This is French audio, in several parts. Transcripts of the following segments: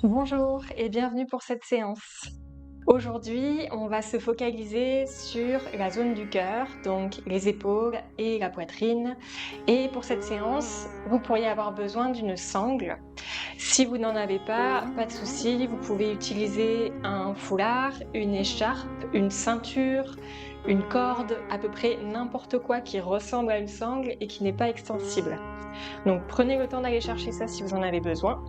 Bonjour et bienvenue pour cette séance. Aujourd'hui, on va se focaliser sur la zone du cœur, donc les épaules et la poitrine. Et pour cette séance, vous pourriez avoir besoin d'une sangle. Si vous n'en avez pas de souci, vous pouvez utiliser un foulard, une écharpe, une ceinture, une corde, à peu près n'importe quoi qui ressemble à une sangle et qui n'est pas extensible. Donc prenez le temps d'aller chercher ça si vous en avez besoin.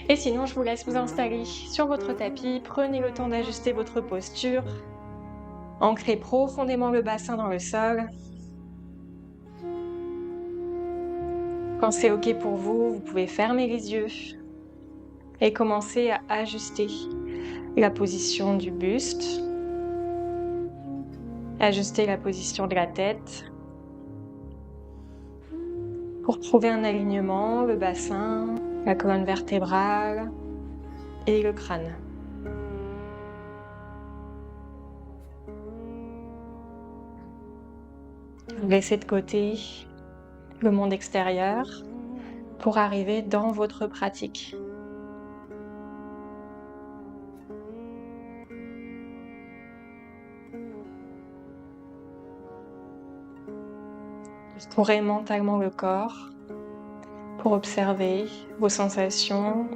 Et sinon, je vous laisse vous installer sur votre tapis, prenez le temps d'ajuster votre posture, ancrez profondément le bassin dans le sol. Quand c'est OK pour vous, vous pouvez fermer les yeux et commencer à ajuster la position du buste, ajuster la position de la tête pour trouver un alignement, le bassin, la colonne vertébrale et le crâne. Vous laissez de côté le monde extérieur pour arriver dans votre pratique. Explorez mentalement le corps pour observer vos sensations.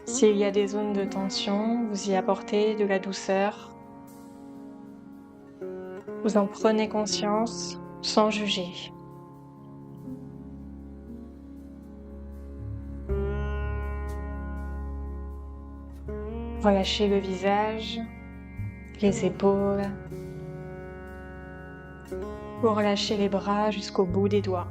S'il y a des zones de tension, vous y apportez de la douceur. Vous en prenez conscience sans juger. Relâchez le visage, les épaules. Vous relâchez les bras jusqu'au bout des doigts.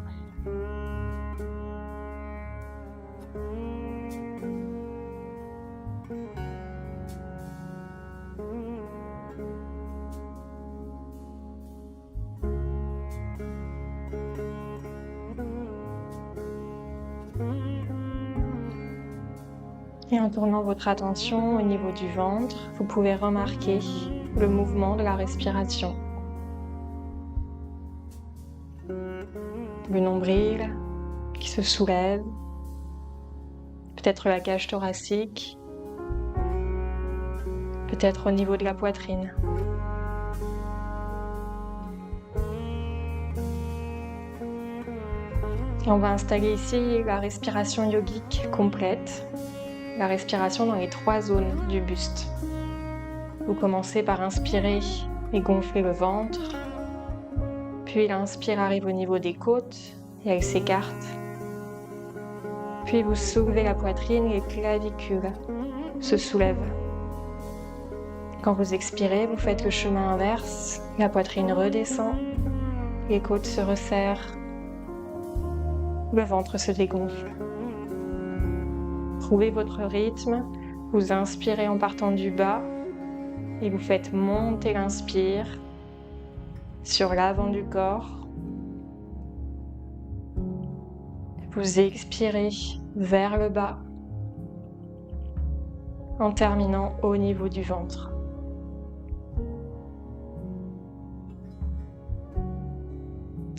Et en tournant votre attention au niveau du ventre, vous pouvez remarquer le mouvement de la respiration. Le nombril qui se soulève, peut-être la cage thoracique, peut-être au niveau de la poitrine. Et on va installer ici la respiration yogique complète, la respiration dans les 3 zones du buste. Vous commencez par inspirer et gonfler le ventre, puis l'inspire arrive au niveau des côtes et elle s'écarte. Puis vous soulevez la poitrine, les clavicules se soulèvent. Quand vous expirez, vous faites le chemin inverse, la poitrine redescend, les côtes se resserrent, le ventre se dégonfle. Trouvez votre rythme, vous inspirez en partant du bas et vous faites monter l'inspire sur l'avant du corps. Vous expirez vers le bas en terminant au niveau du ventre.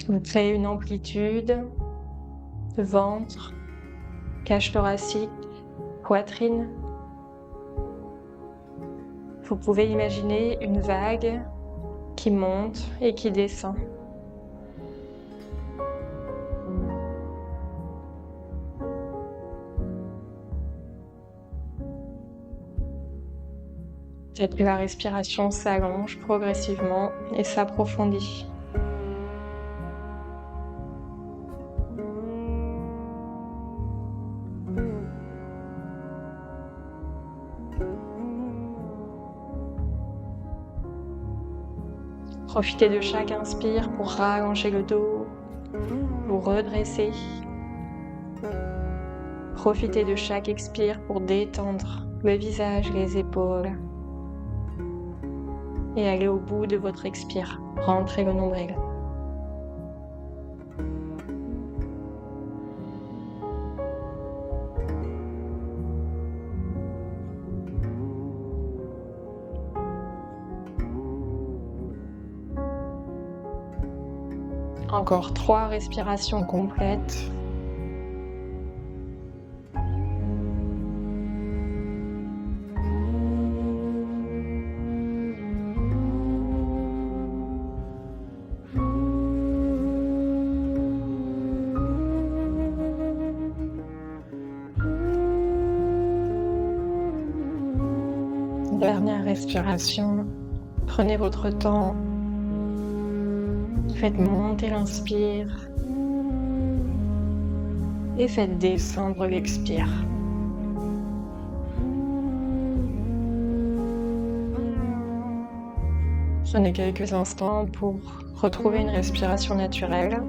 Vous créez une amplitude de ventre, cage thoracique, poitrine. Vous pouvez imaginer une vague qui monte et qui descend. Peut-être que la respiration s'allonge progressivement et s'approfondit. Profitez de chaque inspire pour rallonger le dos, vous redresser. Profitez de chaque expire pour détendre le visage, les épaules. Et allez au bout de votre expire, rentrez le nombril. Encore 3 respirations complètes. Dernière respiration. Prenez votre temps. Faites monter l'inspire et faites descendre l'expire. Prenez quelques instants pour retrouver une respiration naturelle.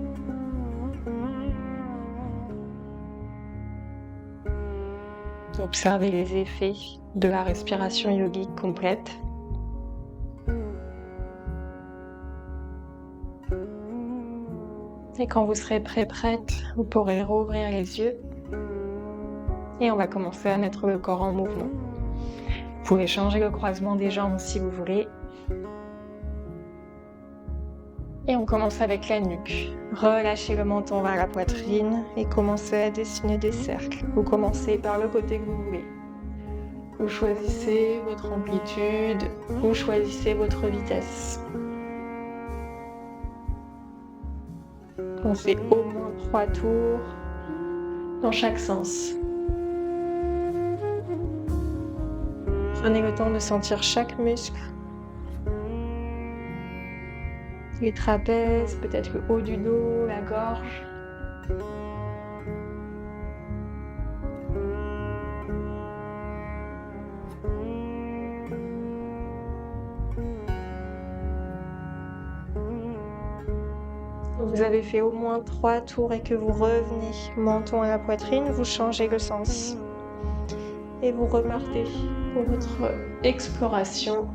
Observez les effets de la respiration yogique complète. Et quand vous serez prête, vous pourrez rouvrir les yeux. Et on va commencer à mettre le corps en mouvement. Vous pouvez changer le croisement des jambes si vous voulez. Et on commence avec la nuque. Relâchez le menton vers la poitrine et commencez à dessiner des cercles. Vous commencez par le côté que vous voulez. Vous choisissez votre amplitude, vous choisissez votre vitesse. On fait au moins 3 tours dans chaque sens. Prenez le temps de sentir chaque muscle. Les trapèzes, peut-être le haut du dos, la gorge. Vous avez fait au moins 3 tours et que vous revenez menton à la poitrine, vous changez le sens. Et vous repartez pour votre exploration.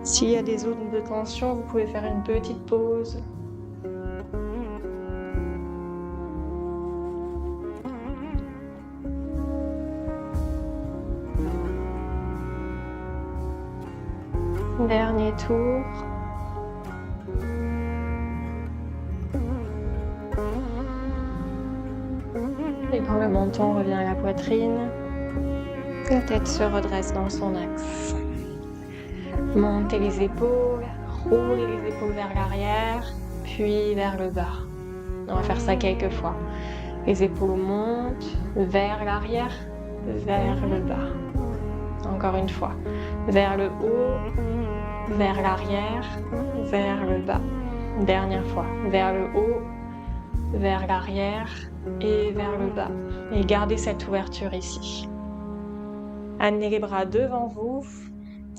S'il y a des zones de tension, vous pouvez faire une petite pause. Dernier tour. Et quand le menton revient à la poitrine, la tête se redresse dans son axe. Montez les épaules, roulez les épaules vers l'arrière, puis vers le bas. On va faire ça quelques fois. Les épaules montent vers l'arrière, vers le bas. Encore une fois. Vers le haut, vers l'arrière, vers le bas. Dernière fois. Vers le haut, vers l'arrière et vers le bas. Et gardez cette ouverture ici. Amenez les bras devant vous,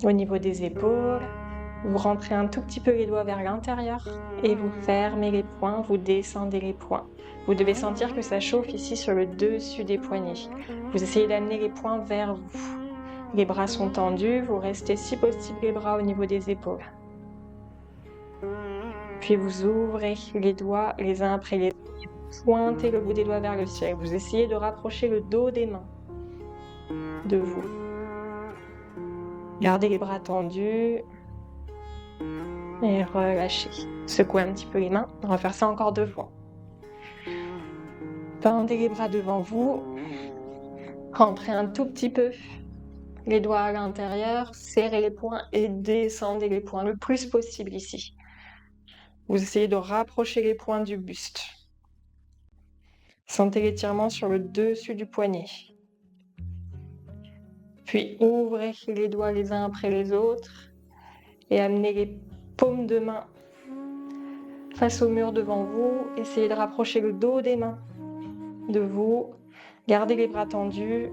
au niveau des épaules. Vous rentrez un tout petit peu les doigts vers l'intérieur et vous fermez les poings, vous descendez les poings. Vous devez sentir que ça chauffe ici sur le dessus des poignets. Vous essayez d'amener les poings vers vous. Les bras sont tendus, vous restez si possible les bras au niveau des épaules. Puis vous ouvrez les doigts les uns après les autres. Pointez le bout des doigts vers le ciel. Vous essayez de rapprocher le dos des mains de vous. Gardez les bras tendus et relâchez. Secouez un petit peu les mains. On va faire ça encore 2 fois. Tendez les bras devant vous. Rentrez un tout petit peu les doigts à l'intérieur. Serrez les poings et descendez les poings le plus possible ici. Vous essayez de rapprocher les poings du buste. Sentez l'étirement sur le dessus du poignet. Puis ouvrez les doigts les uns après les autres et amenez les paumes de main face au mur devant vous. Essayez de rapprocher le dos des mains de vous. Gardez les bras tendus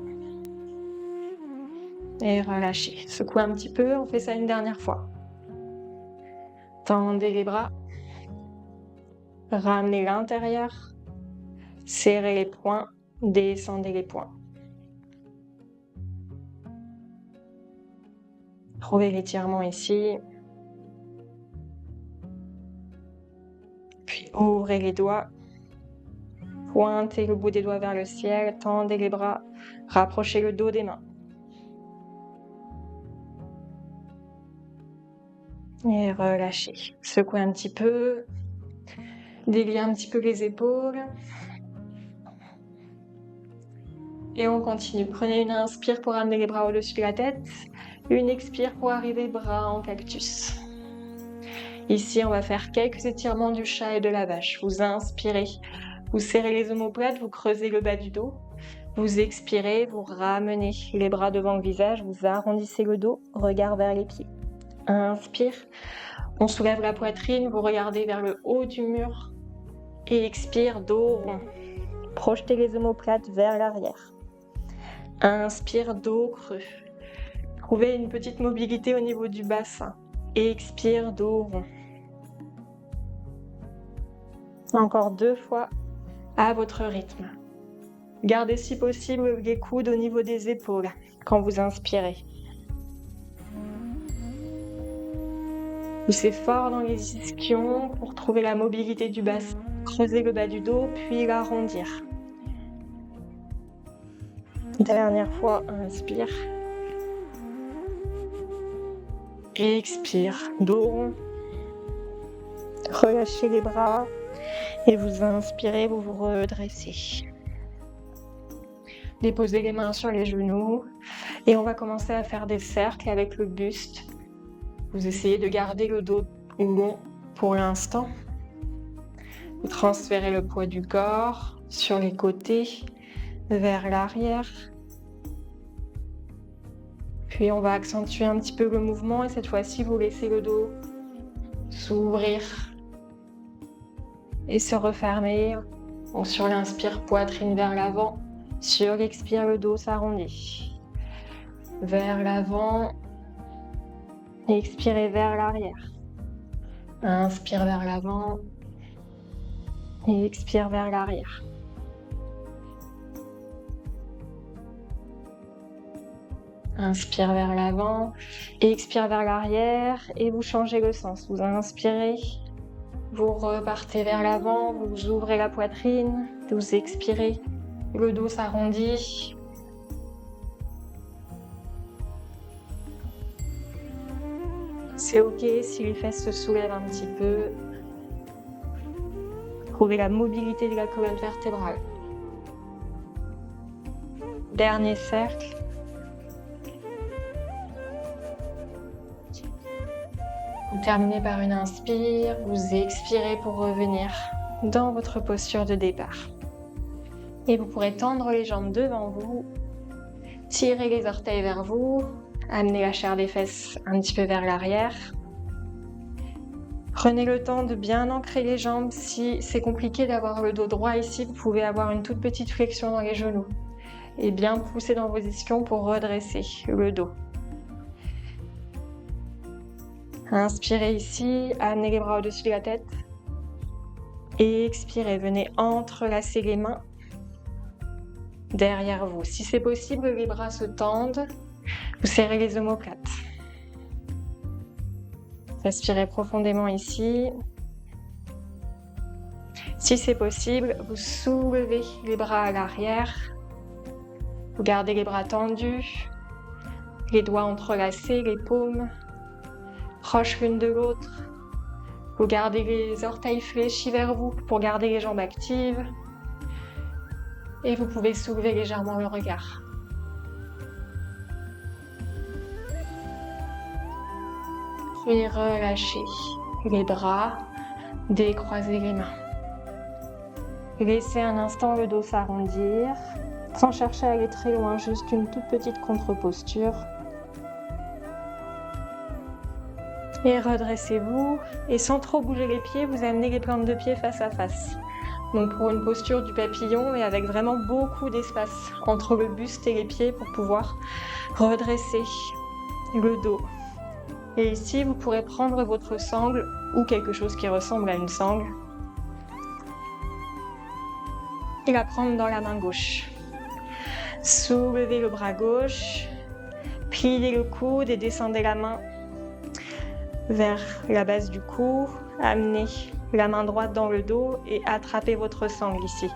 et relâchez. Secouez un petit peu, on fait ça une dernière fois. Tendez les bras, ramenez l'intérieur, serrez les poings, descendez les poings. Trouvez l'étirement ici. Puis ouvrez les doigts. Pointez le bout des doigts vers le ciel. Tendez les bras. Rapprochez le dos des mains. Et relâchez. Secouez un petit peu. Déliez un petit peu les épaules. Et on continue. Prenez une inspire pour amener les bras au-dessus de la tête. Une expire pour arriver bras en cactus. Ici, on va faire quelques étirements du chat et de la vache. Vous inspirez, vous serrez les omoplates, vous creusez le bas du dos. Vous expirez, vous ramenez les bras devant le visage, vous arrondissez le dos, regard vers les pieds. Inspire, on soulève la poitrine, vous regardez vers le haut du mur. Et expire, dos rond. Projetez les omoplates vers l'arrière. Inspire, dos creux. Trouvez une petite mobilité au niveau du bassin. Expire, dos rond. Encore 2 fois à votre rythme. Gardez si possible les coudes au niveau des épaules quand vous inspirez. Poussez fort dans les ischions pour trouver la mobilité du bassin. Creusez le bas du dos puis l'arrondir. Dernière fois, inspire. Expire, dos rond. Relâchez les bras et vous inspirez, vous vous redressez. Déposez les mains sur les genoux et on va commencer à faire des cercles avec le buste. Vous essayez de garder le dos long pour l'instant. Vous transférez le poids du corps sur les côtés, vers l'arrière. Puis on va accentuer un petit peu le mouvement et cette fois-ci vous laissez le dos s'ouvrir et se refermer. Donc sur l'inspire, poitrine vers l'avant. Sur l'expire, le dos s'arrondit. Vers l'avant. Expirez vers l'arrière. Inspire vers l'avant. Et expire vers l'arrière. Inspire vers l'avant. Et expire vers l'arrière. Et vous changez le sens. Vous inspirez. Vous repartez vers l'avant. Vous ouvrez la poitrine. Vous expirez. Le dos s'arrondit. C'est ok si les fesses se soulèvent un petit peu. Trouvez la mobilité de la colonne vertébrale. Dernier cercle. Vous terminez par une inspire, vous expirez pour revenir dans votre posture de départ. Et vous pourrez tendre les jambes devant vous, tirer les orteils vers vous, amener la chair des fesses un petit peu vers l'arrière. Prenez le temps de bien ancrer les jambes. Si c'est compliqué d'avoir le dos droit ici, vous pouvez avoir une toute petite flexion dans les genoux. Et bien pousser dans vos ischions pour redresser le dos. Inspirez ici, amenez les bras au-dessus de la tête. Et expirez, venez entrelacer les mains derrière vous. Si c'est possible, les bras se tendent. Vous serrez les omoplates. Respirez profondément ici. Si c'est possible, vous soulevez les bras à l'arrière. Vous gardez les bras tendus, les doigts entrelacés, les paumes proches l'une de l'autre. Vous gardez les orteils fléchis vers vous pour garder les jambes actives. Et vous pouvez soulever légèrement le regard. Puis relâchez les bras, décroisez les mains. Laissez un instant le dos s'arrondir, sans chercher à aller très loin, juste une toute petite contre-posture. Et redressez-vous, et sans trop bouger les pieds, vous amenez les plantes de pied face à face. Donc pour une posture du papillon, et avec vraiment beaucoup d'espace entre le buste et les pieds pour pouvoir redresser le dos. Et ici, vous pourrez prendre votre sangle ou quelque chose qui ressemble à une sangle et la prendre dans la main gauche. Soulevez le bras gauche, pliez le coude et descendez la main vers la base du cou. Amenez la main droite dans le dos et attrapez votre sangle ici.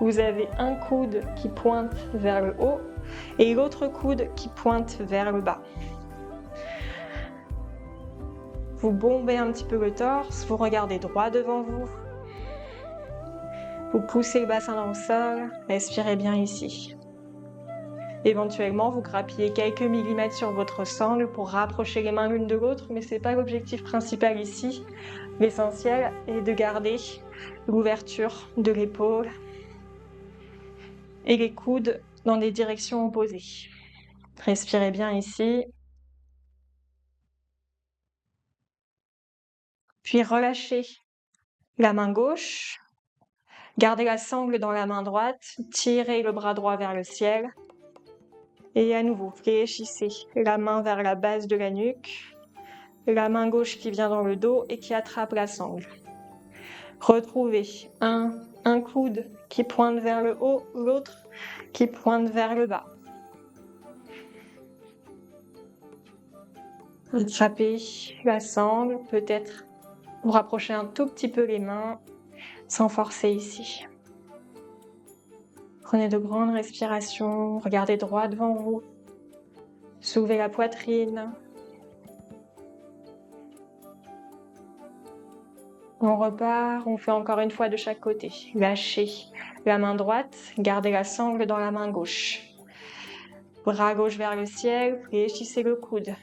Vous avez un coude qui pointe vers le haut et l'autre coude qui pointe vers le bas. vous bombez un petit peu le torse, vous regardez droit devant vous. Vous poussez le bassin dans le sol, respirez bien ici. Éventuellement, vous grappillez quelques millimètres sur votre sangle pour rapprocher les mains l'une de l'autre, mais ce n'est pas l'objectif principal ici. L'essentiel est de garder l'ouverture de l'épaule et les coudes dans des directions opposées. Respirez bien ici. Puis relâchez la main gauche. Gardez la sangle dans la main droite. Tirez le bras droit vers le ciel. Et à nouveau, fléchissez la main vers la base de la nuque. La main gauche qui vient dans le dos et qui attrape la sangle. Retrouvez un coude qui pointe vers le haut, l'autre qui pointe vers le bas. Attrapez la sangle, peut-être vous rapprochez un tout petit peu les mains, sans forcer ici. Prenez de grandes respirations, regardez droit devant vous, soulevez la poitrine. On repart, on fait encore une fois de chaque côté. Lâchez la main droite, gardez la sangle dans la main gauche. Bras gauche vers le ciel, fléchissez le coude.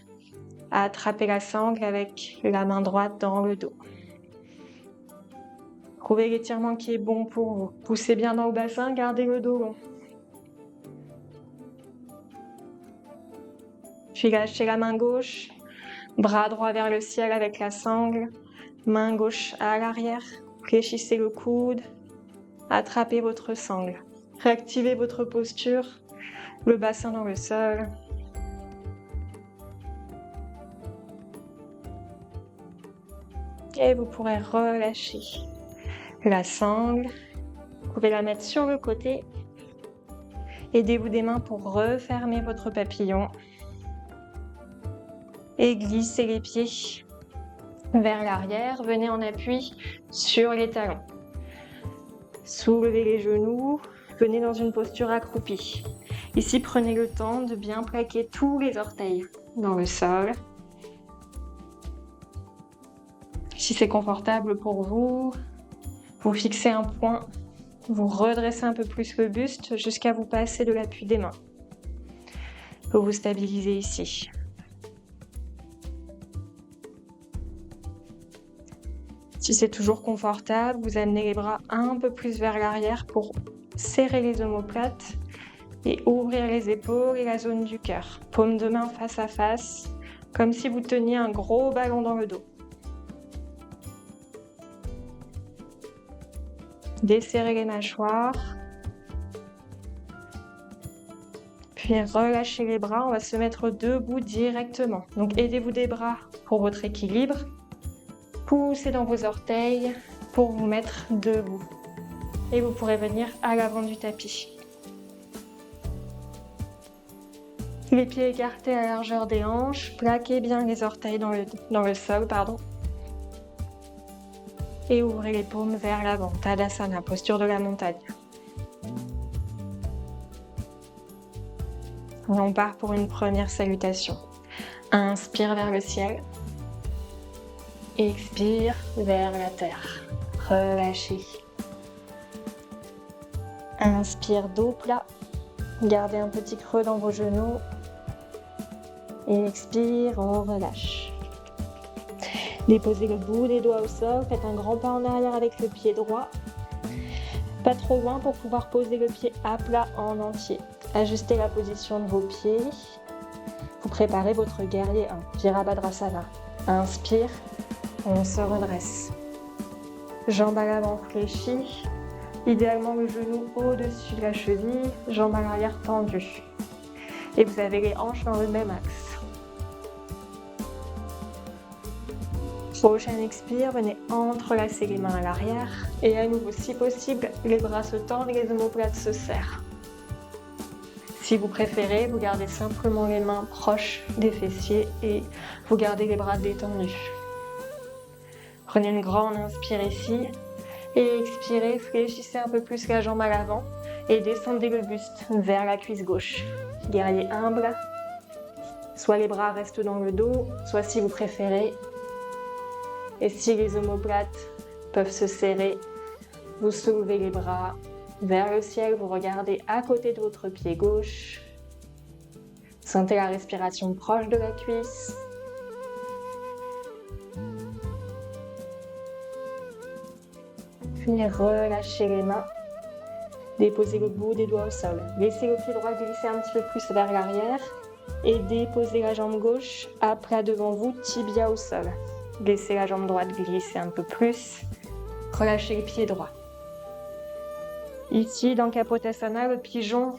Attrapez la sangle avec la main droite dans le dos. Trouvez l'étirement qui est bon pour vous. Poussez bien dans le bassin, gardez le dos long. Puis lâchez la main gauche, bras droit vers le ciel avec la sangle, main gauche à l'arrière, fléchissez le coude, attrapez votre sangle. Réactivez votre posture, le bassin dans le sol. Et vous pourrez relâcher la sangle. Vous pouvez la mettre sur le côté. Aidez-vous des mains pour refermer votre papillon. Et glissez les pieds vers l'arrière. Venez en appui sur les talons. Soulevez les genoux. Venez dans une posture accroupie. Ici, prenez le temps de bien plaquer tous les orteils dans le sol. Si c'est confortable pour vous, vous fixez un point, vous redressez un peu plus le buste jusqu'à vous passer de l'appui des mains. Vous vous stabilisez ici. Si c'est toujours confortable, vous amenez les bras un peu plus vers l'arrière pour serrer les omoplates et ouvrir les épaules et la zone du cœur. Paume de main face à face, comme si vous teniez un gros ballon dans le dos. Desserrez les mâchoires. Puis relâchez les bras, on va se mettre debout directement. Donc aidez-vous des bras pour votre équilibre. Poussez dans vos orteils pour vous mettre debout. Et vous pourrez venir à l'avant du tapis. Les pieds écartés à la largeur des hanches, plaquez bien les orteils dans le sol, Et ouvrez les paumes vers l'avant, Tadasana, posture de la montagne. On part pour une première salutation. Inspire vers le ciel. Expire vers la terre. Relâchez. Inspire dos plat. Gardez un petit creux dans vos genoux. Et expire, on relâche. Déposez le bout des doigts au sol, faites un grand pas en arrière avec le pied droit. Pas trop loin pour pouvoir poser le pied à plat en entier. Ajustez la position de vos pieds. Vous préparez votre guerrier 1, Virabhadrasana. Inspire, on se redresse. Jambes à l'avant fléchies. Idéalement le genou au-dessus de la cheville, jambes à l'arrière tendues. Et vous avez les hanches dans le même axe. Prochain expire, venez entrelacer les mains à l'arrière. Et à nouveau, si possible, les bras se tendent et les omoplates se serrent. Si vous préférez, vous gardez simplement les mains proches des fessiers et vous gardez les bras détendus. Prenez une grande inspire ici et expirez, fléchissez un peu plus la jambe à l'avant et descendez le buste vers la cuisse gauche. Guerrier humble, soit les bras restent dans le dos, soit si vous préférez, Et si les omoplates peuvent se serrer, vous soulevez les bras vers le ciel, vous regardez à côté de votre pied gauche. Sentez la respiration proche de la cuisse. Puis relâchez les mains. Déposez le bout des doigts au sol. Laissez le pied droit glisser un petit peu plus vers l'arrière. Et déposez la jambe gauche à plat devant vous, tibia au sol. Laissez la jambe droite glisser un peu plus. Relâchez le pied droit. Ici, dans Kapotasana, le pigeon,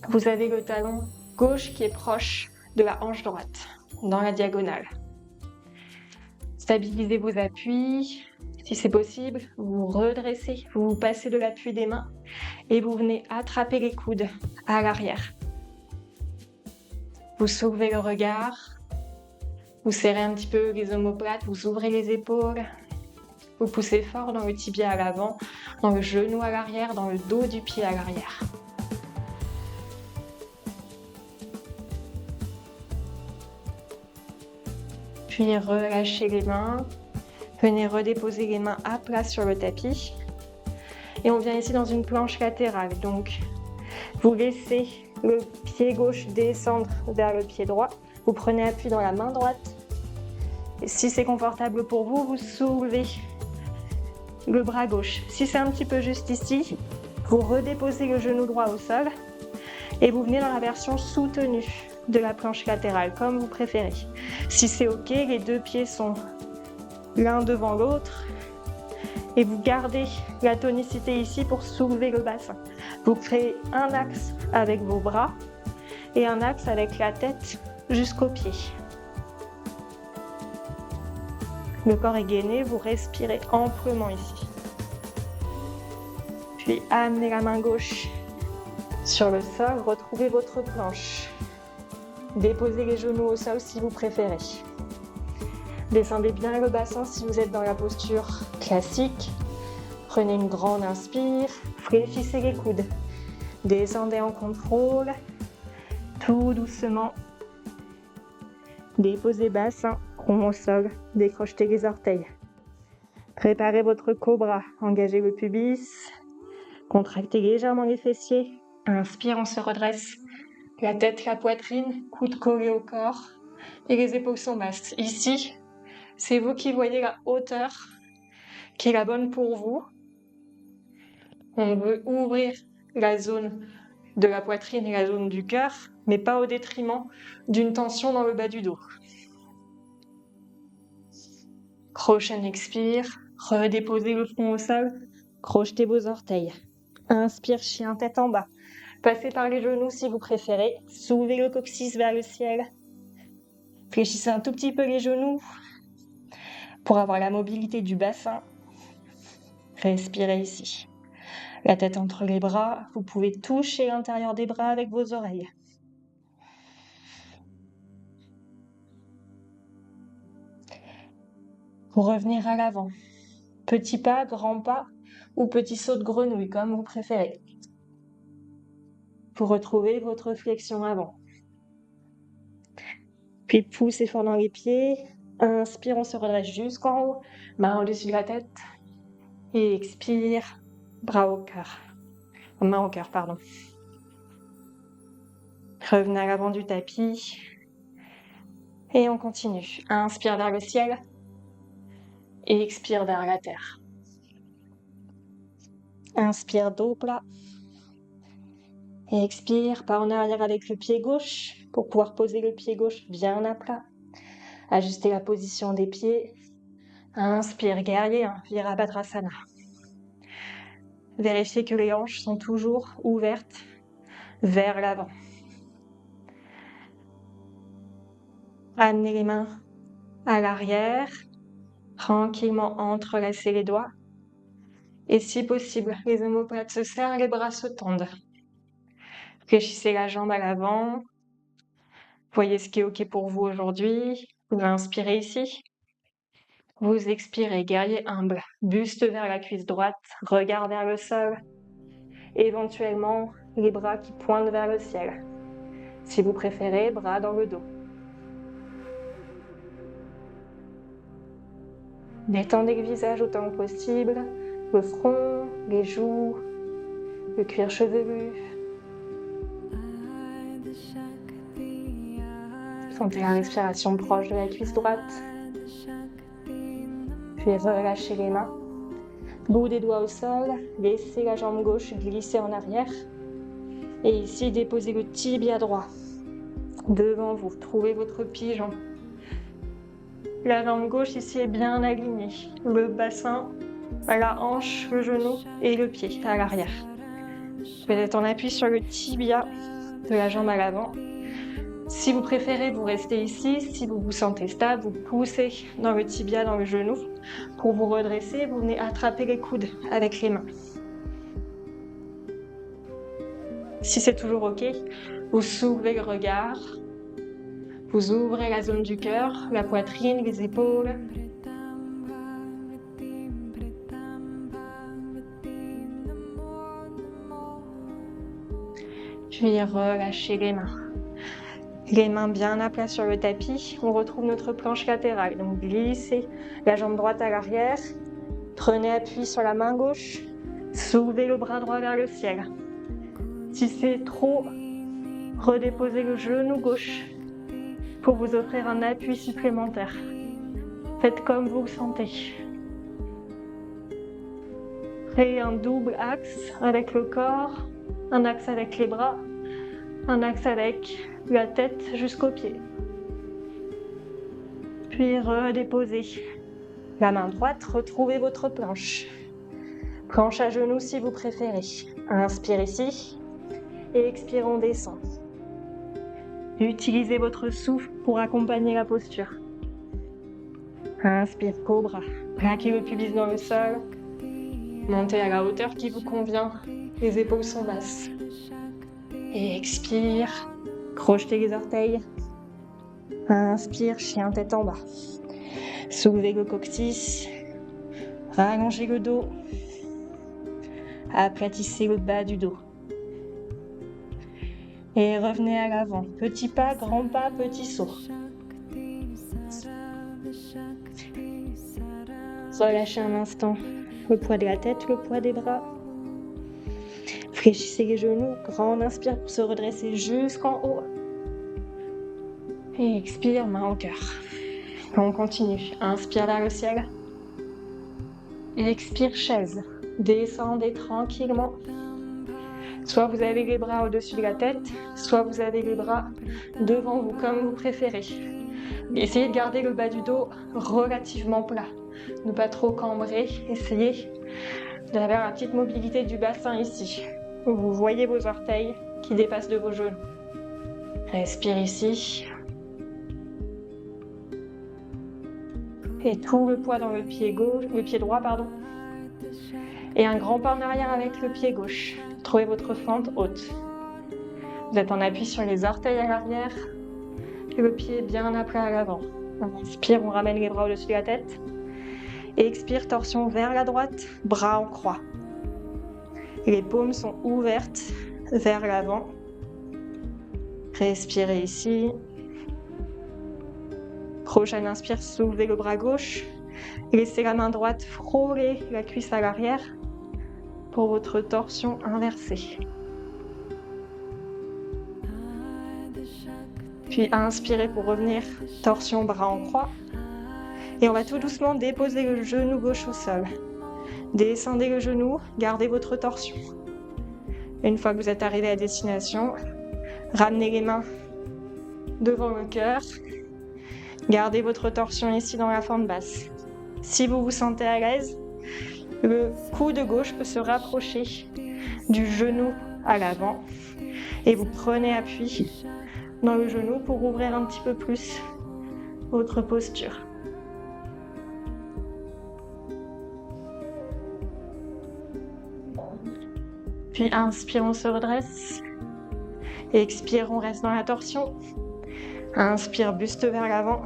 vous avez le talon gauche qui est proche de la hanche droite, dans la diagonale. Stabilisez vos appuis. Si c'est possible, vous redressez, vous passez de l'appui des mains et vous venez attraper les coudes à l'arrière. Vous soulevez le regard, vous serrez un petit peu les omoplates, vous ouvrez les épaules, vous poussez fort dans le tibia à l'avant, dans le genou à l'arrière, dans le dos du pied à l'arrière. Puis relâchez les mains, venez redéposer les mains à plat sur le tapis. Et on vient ici dans une planche latérale, donc vous laissez le pied gauche descendre vers le pied droit, vous prenez appui dans la main droite. Et si c'est confortable pour vous, vous soulevez le bras gauche. Si c'est un petit peu juste ici, vous redéposez le genou droit au sol et vous venez dans la version soutenue de la planche latérale, comme vous préférez. Si c'est ok, les deux pieds sont l'un devant l'autre et vous gardez la tonicité ici pour soulever le bassin. Vous créez un axe avec vos bras et un axe avec la tête jusqu'aux pieds. Le corps est gainé, vous respirez amplement ici. Puis amenez la main gauche sur le sol, retrouvez votre planche. Déposez les genoux au sol si vous préférez. Descendez bien le bassin si vous êtes dans la posture classique. Prenez une grande inspire, fléchissez les coudes. Descendez en contrôle, tout doucement. Déposez bassin, rond au sol, décrochetez les orteils. Préparez votre cobra, engagez le pubis, contractez légèrement les fessiers. Inspire, on se redresse. La tête, la poitrine, coude collé au corps et les épaules sont basses. Ici, c'est vous qui voyez la hauteur qui est la bonne pour vous. On veut ouvrir la zone de la poitrine et la zone du cœur, mais pas au détriment d'une tension dans le bas du dos. Prochaine expire, redéposez le front au sol, crochetez vos orteils. Inspire, chien tête en bas. Passez par les genoux si vous préférez. Soulevez le coccyx vers le ciel. Fléchissez un tout petit peu les genoux pour avoir la mobilité du bassin. Respirez ici. La tête entre les bras, vous pouvez toucher l'intérieur des bras avec vos oreilles. Pour revenir à l'avant. Petit pas, grand pas ou petit saut de grenouille, comme vous préférez. Pour retrouver votre flexion avant. Puis poussez fort dans les pieds. Inspire, on se redresse jusqu'en haut. Main au-dessus de la tête. Et expire, bras au cœur. Main au cœur, pardon. Revenez à l'avant du tapis. Et on continue. Inspire vers le ciel. Et expire vers la terre. Inspire, dos plat. Et expire, pas en arrière avec le pied gauche pour pouvoir poser le pied gauche bien à plat. Ajustez la position des pieds. Inspire, guerrier, Virabhadrasana. Vérifiez que les hanches sont toujours ouvertes vers l'avant. Amenez les mains à l'arrière. Tranquillement entrelacez les doigts. Et si possible, les omoplates se serrent, les bras se tendent. Fléchissez la jambe à l'avant. Voyez ce qui est OK pour vous aujourd'hui. Vous inspirez ici. Vous expirez, guerrier humble. Buste vers la cuisse droite, regard vers le sol. Éventuellement, les bras qui pointent vers le ciel. Si vous préférez, bras dans le dos. Détendez le visage autant que possible, le front, les joues, le cuir chevelu. Sentez la respiration proche de la cuisse droite. Puis relâchez les mains. Bout des doigts au sol, laissez la jambe gauche glisser en arrière. Et ici, déposez le tibia droit devant vous. Trouvez votre pigeon. La jambe gauche ici est bien alignée. Le bassin, la hanche, le genou et le pied à l'arrière. Vous êtes en appui sur le tibia de la jambe à l'avant. Si vous préférez, vous restez ici. Si vous vous sentez stable, vous poussez dans le tibia, dans le genou. Pour vous redresser, vous venez attraper les coudes avec les mains. Si c'est toujours OK, vous soulevez le regard. Vous ouvrez la zone du cœur, la poitrine, les épaules. Puis relâchez les mains. Les mains bien à plat sur le tapis. On retrouve notre planche latérale. Donc glissez la jambe droite à l'arrière. Prenez appui sur la main gauche. Soulevez le bras droit vers le ciel. Si c'est trop, redéposez le genou gauche pour vous offrir un appui supplémentaire. Faites comme vous le sentez. Créez un double axe avec le corps, un axe avec les bras, un axe avec la tête jusqu'aux pieds. Puis redéposez la main droite, retrouvez votre planche. Planche à genoux si vous préférez. Inspire ici et expire, on descend. Utilisez votre souffle pour accompagner la posture. Inspire, cobra. Plaquez le pubis dans le sol. Montez à la hauteur qui vous convient. Les épaules sont basses. Et expire. Crochetez les orteils. Inspire, chien tête en bas. Soulevez le coccyx. Rallongez le dos. Aplatissez le bas du dos. Et revenez à l'avant. Petit pas, grand pas, petit saut. Relâchez un instant le poids de la tête, le poids des bras. Fléchissez les genoux. Grande inspire pour se redresser jusqu'en haut. Et expire, main au cœur. On continue. Inspire vers le ciel. Et expire, chaise. Descendez tranquillement. Soit vous avez les bras au-dessus de la tête, soit vous avez les bras devant vous, comme vous préférez. Essayez de garder le bas du dos relativement plat. Ne pas trop cambrer. Essayez d'avoir la petite mobilité du bassin ici. Vous voyez vos orteils qui dépassent de vos genoux. Respire ici. Et tout le poids dans le pied droit. Et un grand pas en arrière avec le pied gauche. Trouvez votre fente haute. Vous êtes en appui sur les orteils à l'arrière. Et le pied bien à plat à l'avant. On inspire, on ramène les bras au-dessus de la tête. Et expire, torsion vers la droite, bras en croix. Les paumes sont ouvertes vers l'avant. Respirez ici. Prochaine inspire, soulevez le bras gauche. Laissez la main droite frôler la cuisse à l'arrière pour votre torsion inversée. Puis inspirez pour revenir, torsion bras en croix. Et on va tout doucement déposer le genou gauche au sol. Descendez le genou, gardez votre torsion. Une fois que vous êtes arrivé à destination, ramenez les mains devant le cœur. Gardez votre torsion ici dans la fente basse. Si vous vous sentez à l'aise, le coude gauche peut se rapprocher du genou à l'avant et vous prenez appui dans le genou pour ouvrir un petit peu plus votre posture. Puis inspire, on se redresse. Expire, on reste dans la torsion. Inspire, buste vers l'avant.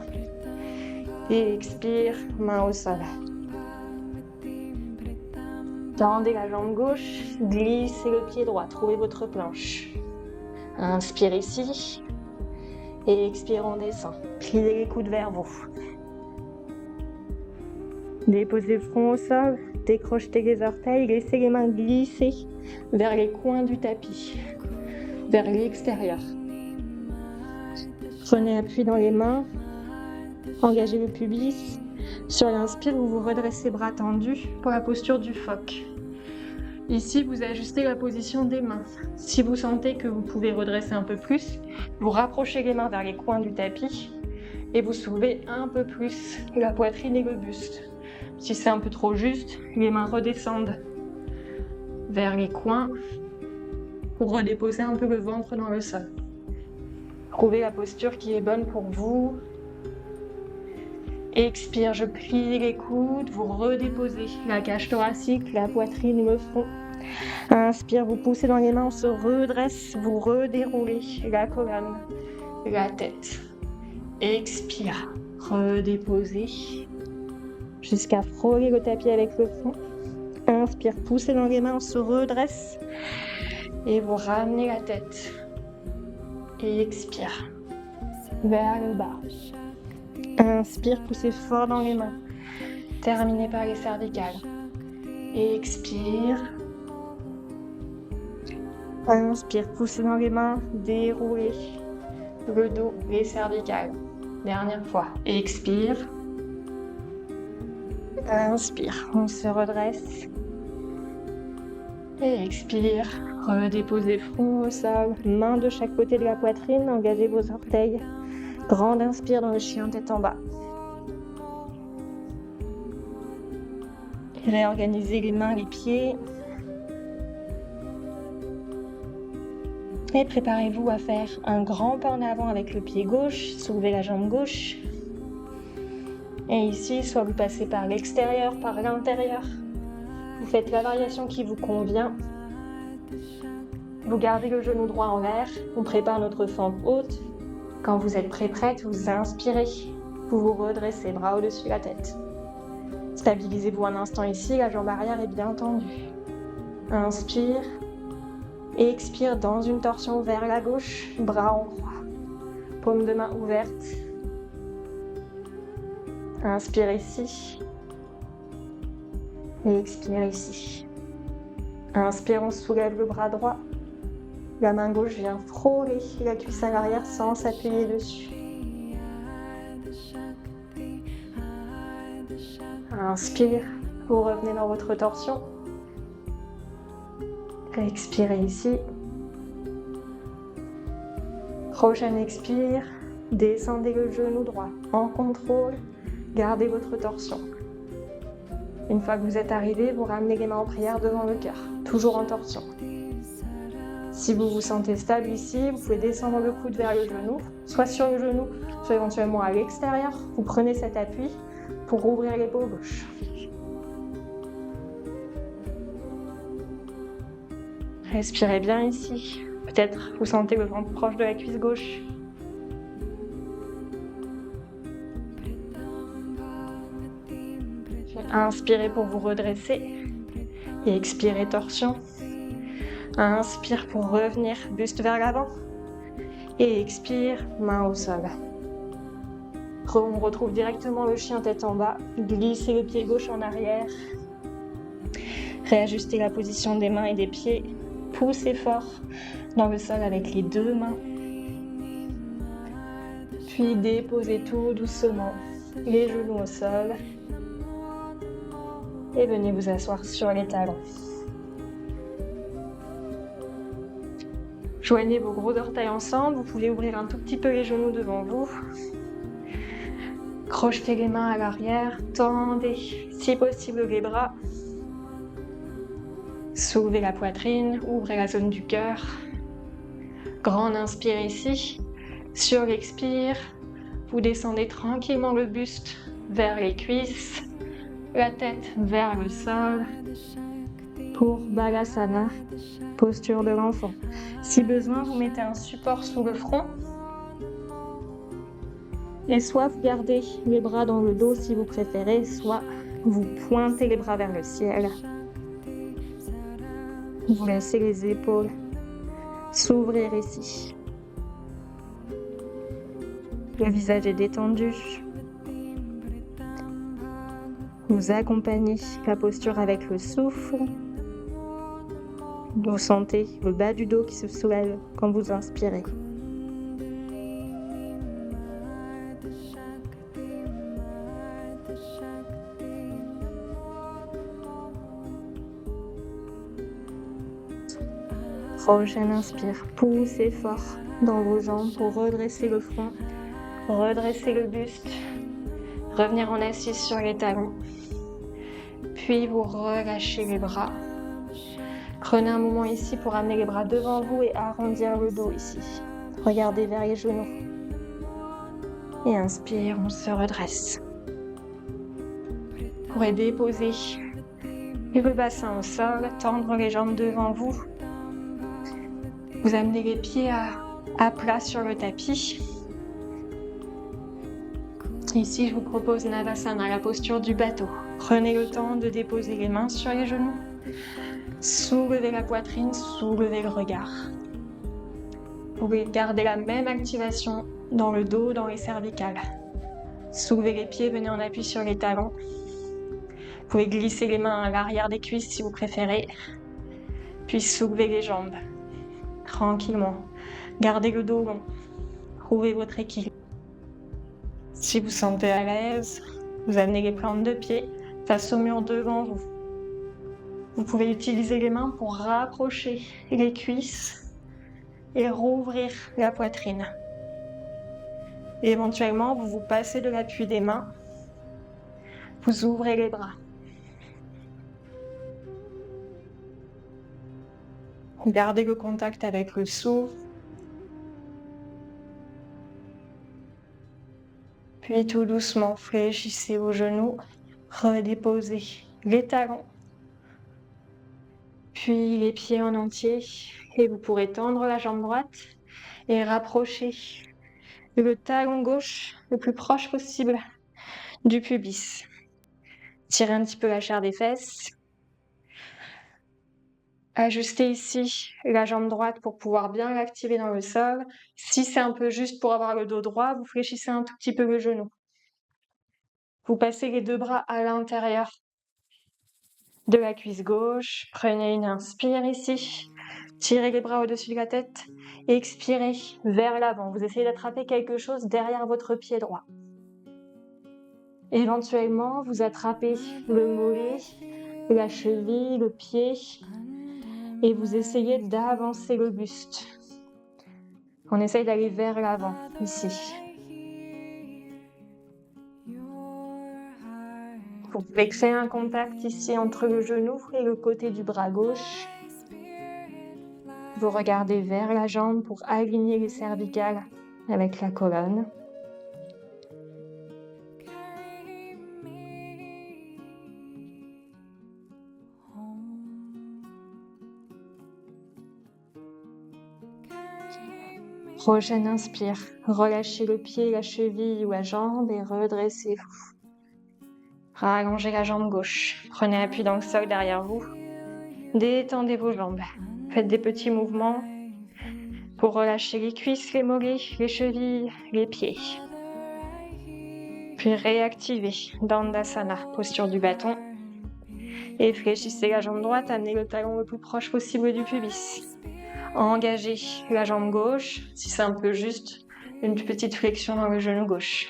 Et expire, main au sol. Tendez la jambe gauche, glissez le pied droit, trouvez votre planche. Inspire ici. Et expire, on descend. Pliez les coudes vers vous. Déposez le front au sol, décrochetez les orteils, laissez les mains glisser vers les coins du tapis, vers l'extérieur. Prenez appui dans les mains, engagez le pubis. Sur l'inspire, vous vous redressez bras tendus pour la posture du phoque. Ici, vous ajustez la position des mains. Si vous sentez que vous pouvez redresser un peu plus, vous rapprochez les mains vers les coins du tapis et vous soulevez un peu plus la poitrine et le buste. Si c'est un peu trop juste, les mains redescendent vers les coins pour redéposer un peu le ventre dans le sol. Trouvez la posture qui est bonne pour vous. Expire, je plie les coudes, vous redéposez la cage thoracique, la poitrine, le front. Inspire, vous poussez dans les mains, on se redresse, vous redéroulez la colonne, la tête. Expire, redéposez jusqu'à frôler le tapis avec le front. Inspire, poussez dans les mains, on se redresse et vous ramenez la tête. Et expire vers le bas. Inspire, poussez fort dans les mains. Terminez par les cervicales. Expire. Inspire, poussez dans les mains, déroulez le dos, les cervicales. Dernière fois. Expire. Inspire, on se redresse. Et expire. Redéposez front au sol, main de chaque côté de la poitrine, engagez vos orteils. Grande inspire dans le chien tête en bas. Réorganisez les mains, les pieds. Et préparez-vous à faire un grand pas en avant avec le pied gauche, soulevez la jambe gauche. Et ici, soit vous passez par l'extérieur, par l'intérieur. Vous faites la variation qui vous convient. Vous gardez le genou droit en l'air, on prépare notre fente haute. Quand vous êtes prête, vous inspirez, vous vous redressez, bras au-dessus de la tête. Stabilisez-vous un instant ici, la jambe arrière est bien tendue. Inspire, expire dans une torsion vers la gauche, bras en croix. Paume de main ouverte. Inspire ici. Et expire ici. Inspire, on soulève le bras droit. La main gauche vient frôler la cuisse à l'arrière sans s'appuyer dessus. Inspire, vous revenez dans votre torsion. Expirez ici. Prochaine expire, descendez le genou droit en contrôle, gardez votre torsion. Une fois que vous êtes arrivé, vous ramenez les mains en prière devant le cœur, toujours en torsion. Si vous vous sentez stable ici, vous pouvez descendre le coude vers le genou, soit sur le genou, soit éventuellement à l'extérieur. Vous prenez cet appui pour ouvrir l'épaule gauche. Respirez bien ici. Peut-être vous sentez le ventre proche de la cuisse gauche. Inspirez pour vous redresser et expirez torsion. Inspire pour revenir, buste vers l'avant. Et expire, main au sol. On retrouve directement le chien tête en bas. Glissez le pied gauche en arrière. Réajustez la position des mains et des pieds. Poussez fort dans le sol avec les deux mains. Puis déposez tout doucement les genoux au sol. Et venez vous asseoir sur les talons. Joignez vos gros orteils ensemble, vous pouvez ouvrir un tout petit peu les genoux devant vous. Crochetez les mains à l'arrière, tendez si possible les bras. Soulevez la poitrine, ouvrez la zone du cœur. Grande inspire ici. Sur l'expire, vous descendez tranquillement le buste vers les cuisses, la tête vers le sol. Pour Balasana, posture de l'enfant. Si besoin, vous mettez un support sous le front. Et soit vous gardez les bras dans le dos si vous préférez, soit vous pointez les bras vers le ciel. Vous laissez les épaules s'ouvrir ici. Le visage est détendu. Vous accompagnez la posture avec le souffle. Vous sentez le bas du dos qui se soulève quand vous inspirez. Prochaine inspire, poussez fort dans vos jambes pour redresser le front, redresser le buste, revenir en assise sur les talons, puis vous relâchez les bras. Prenez un moment ici pour amener les bras devant vous et arrondir le dos ici. Regardez vers les genoux. Et inspire, on se redresse. Vous pourrez déposer le bassin au sol, tendre les jambes devant vous. Vous amenez les pieds à plat sur le tapis. Ici, je vous propose Navasana, la posture du bateau. Prenez le temps de déposer les mains sur les genoux. Soulevez la poitrine, soulevez le regard. Vous pouvez garder la même activation dans le dos, dans les cervicales. Soulevez les pieds, venez en appui sur les talons. Vous pouvez glisser les mains à l'arrière des cuisses si vous préférez. Puis soulevez les jambes. Tranquillement. Gardez le dos long. Trouvez votre équilibre. Si vous sentez à l'aise, vous amenez les plantes de pied face au mur devant vous. Vous pouvez utiliser les mains pour rapprocher les cuisses et rouvrir la poitrine. Et éventuellement, vous vous passez de l'appui des mains. Vous ouvrez les bras. Gardez le contact avec le souffle. Puis tout doucement, fléchissez vos genoux. Redéposez les talons. Puis les pieds en entier. Et vous pourrez tendre la jambe droite et rapprocher le talon gauche le plus proche possible du pubis. Tirez un petit peu la chair des fesses. Ajustez ici la jambe droite pour pouvoir bien l'activer dans le sol. Si c'est un peu juste pour avoir le dos droit, vous fléchissez un tout petit peu le genou. Vous passez les deux bras à l'intérieur de la cuisse gauche. Prenez une inspire ici. Tirez les bras au-dessus de la tête. Expirez vers l'avant. Vous essayez d'attraper quelque chose derrière votre pied droit. Éventuellement, vous attrapez le mollet, la cheville, le pied. Et vous essayez d'avancer le buste. On essaye d'aller vers l'avant, ici. Vous pouvez créer un contact ici entre le genou et le côté du bras gauche. Vous regardez vers la jambe pour aligner les cervicales avec la colonne. Prochaine inspire, relâchez le pied, la cheville ou la jambe et redressez-vous. Rallongez la jambe gauche, prenez appui dans le sol derrière vous. Détendez vos jambes, faites des petits mouvements pour relâcher les cuisses, les mollets, les chevilles, les pieds. Puis réactivez Dandasana, posture du bâton. Et fléchissez la jambe droite, amenez le talon le plus proche possible du pubis. Engagez la jambe gauche, si c'est un peu juste, une petite flexion dans le genou gauche.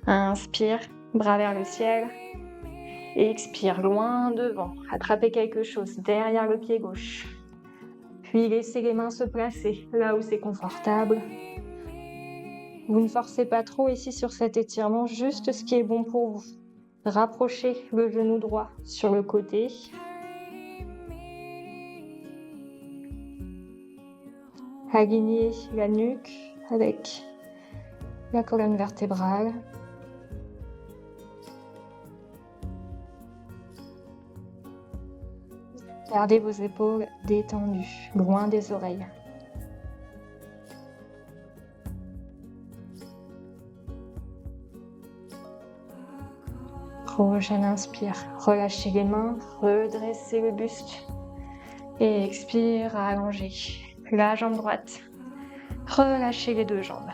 Inspire, bras vers le ciel. Et expire, loin devant. Attrapez quelque chose derrière le pied gauche. Puis laissez les mains se placer là où c'est confortable. Vous ne forcez pas trop ici sur cet étirement, juste ce qui est bon pour vous. Rapprochez le genou droit sur le côté. Alignez la nuque avec la colonne vertébrale. Gardez vos épaules détendues, loin des oreilles. Prochaine inspire, relâchez les mains, redressez le buste. Et expire, allongez la jambe droite. Relâchez les deux jambes.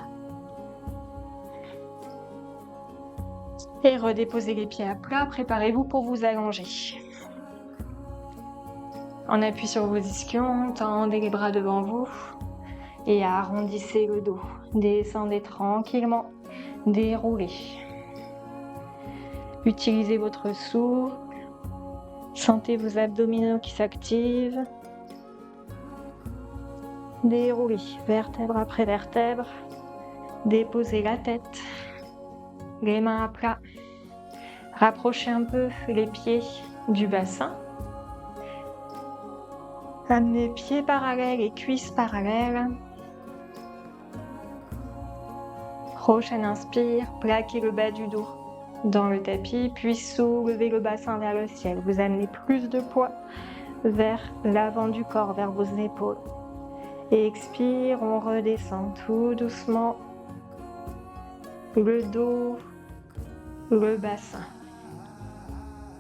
Et redéposez les pieds à plat, préparez-vous pour vous allonger. En appui sur vos ischions, tendez les bras devant vous et arrondissez le dos. Descendez tranquillement, déroulez. Utilisez votre souffle, sentez vos abdominaux qui s'activent. Déroulez, vertèbre après vertèbre, déposez la tête, les mains à plat. Rapprochez un peu les pieds du bassin. Amenez pieds parallèles et cuisses parallèles. Prochaine inspire, plaquez le bas du dos dans le tapis, puis soulevez le bassin vers le ciel. Vous amenez plus de poids vers l'avant du corps, vers vos épaules. Et expire, on redescend tout doucement. Le dos, le bassin.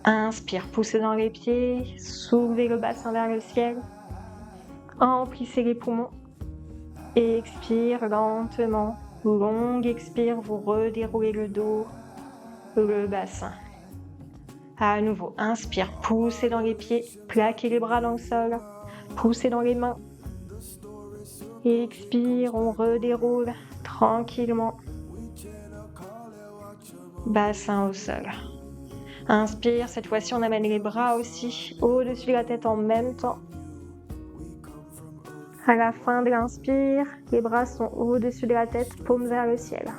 Inspire, poussez dans les pieds, soulevez le bassin vers le ciel. Emplissez les poumons. Et expire lentement. Longue expire, vous redéroulez le dos, le bassin. À nouveau, inspire, poussez dans les pieds, plaquez les bras dans le sol, poussez dans les mains. Et expire, on redéroule tranquillement. Bassin au sol. Inspire, cette fois-ci on amène les bras aussi au-dessus de la tête en même temps. À la fin de l'inspire, les bras sont au-dessus de la tête, paumes vers le ciel.